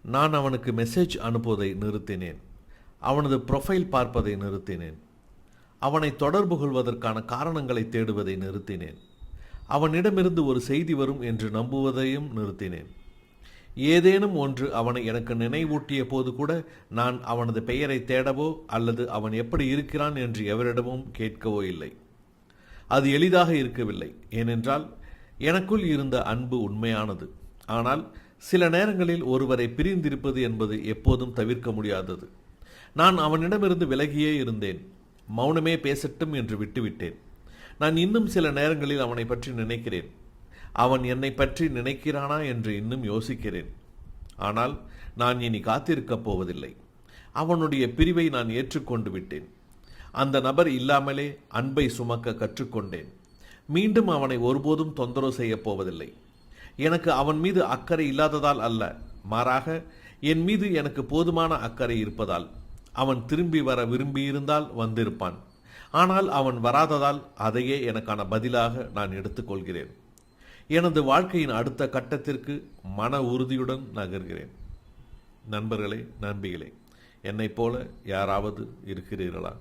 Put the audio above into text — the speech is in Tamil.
நான் அவனுக்கு மெசேஜ் அனுப்புவதை நிறுத்தினேன். அவனது ப்ரொஃபைல் பார்ப்பதை நிறுத்தினேன். அவனை தொடர்பு கொள்வதற்கான காரணங்களை தேடுவதை நிறுத்தினேன். அவனிடமிருந்து ஒரு செய்தி வரும் என்று நம்புவதையும் நிறுத்தினேன். ஏதேனும் ஒன்று அவனை எனக்கு நினைவூட்டிய போது கூட நான் அவனது பெயரை தேடவோ அல்லது அவன் எப்படி இருக்கிறான் என்று எவரிடமும் கேட்கவோ இல்லை. அது எளிதாக இருக்கவில்லை. ஏனென்றால் எனக்குள் இருந்த அன்பு உண்மையானது. ஆனால் சில நேரங்களில் ஒருவரை பிரிந்திருப்பது என்பது எப்போதும் தவிர்க்க முடியாதது. நான் அவனிடமிருந்து விலகியே இருந்தேன். மௌனமே பேசட்டும் என்று விட்டுவிட்டேன். நான் இன்னும் சில நேரங்களில் அவனை பற்றி நினைக்கிறேன். அவன் என்னை பற்றி நினைக்கிறானா என்று இன்னும் யோசிக்கிறேன். ஆனால் நான் இனி காத்திருக்கப் போவதில்லை. அவனுடைய பிரிவை நான் ஏற்றுக்கொண்டு விட்டேன். அந்த நபர் இல்லாமலே அன்பை சுமக்க கற்றுக்கொண்டேன். மீண்டும் அவனை ஒருபோதும் தொந்தரவு செய்யப் போவதில்லை. எனக்கு அவன் மீது அக்கறை இல்லாததால் அல்ல, மாறாக என் மீது எனக்கு போதுமான அக்கறை இருப்பதால். அவன் திரும்பி வர விரும்பியிருந்தால் வந்திருப்பான். ஆனால் அவன் வராததால் அதையே எனக்கான பதிலாக நான் எடுத்துக்கொள்கிறேன். எனது வாழ்க்கையின் அடுத்த கட்டத்திற்கு மன உறுதியுடன் நகர்கிறேன். நண்பர்களே, நண்பிகளே, என்னைப் போல யாராவது இருக்கிறீர்களா?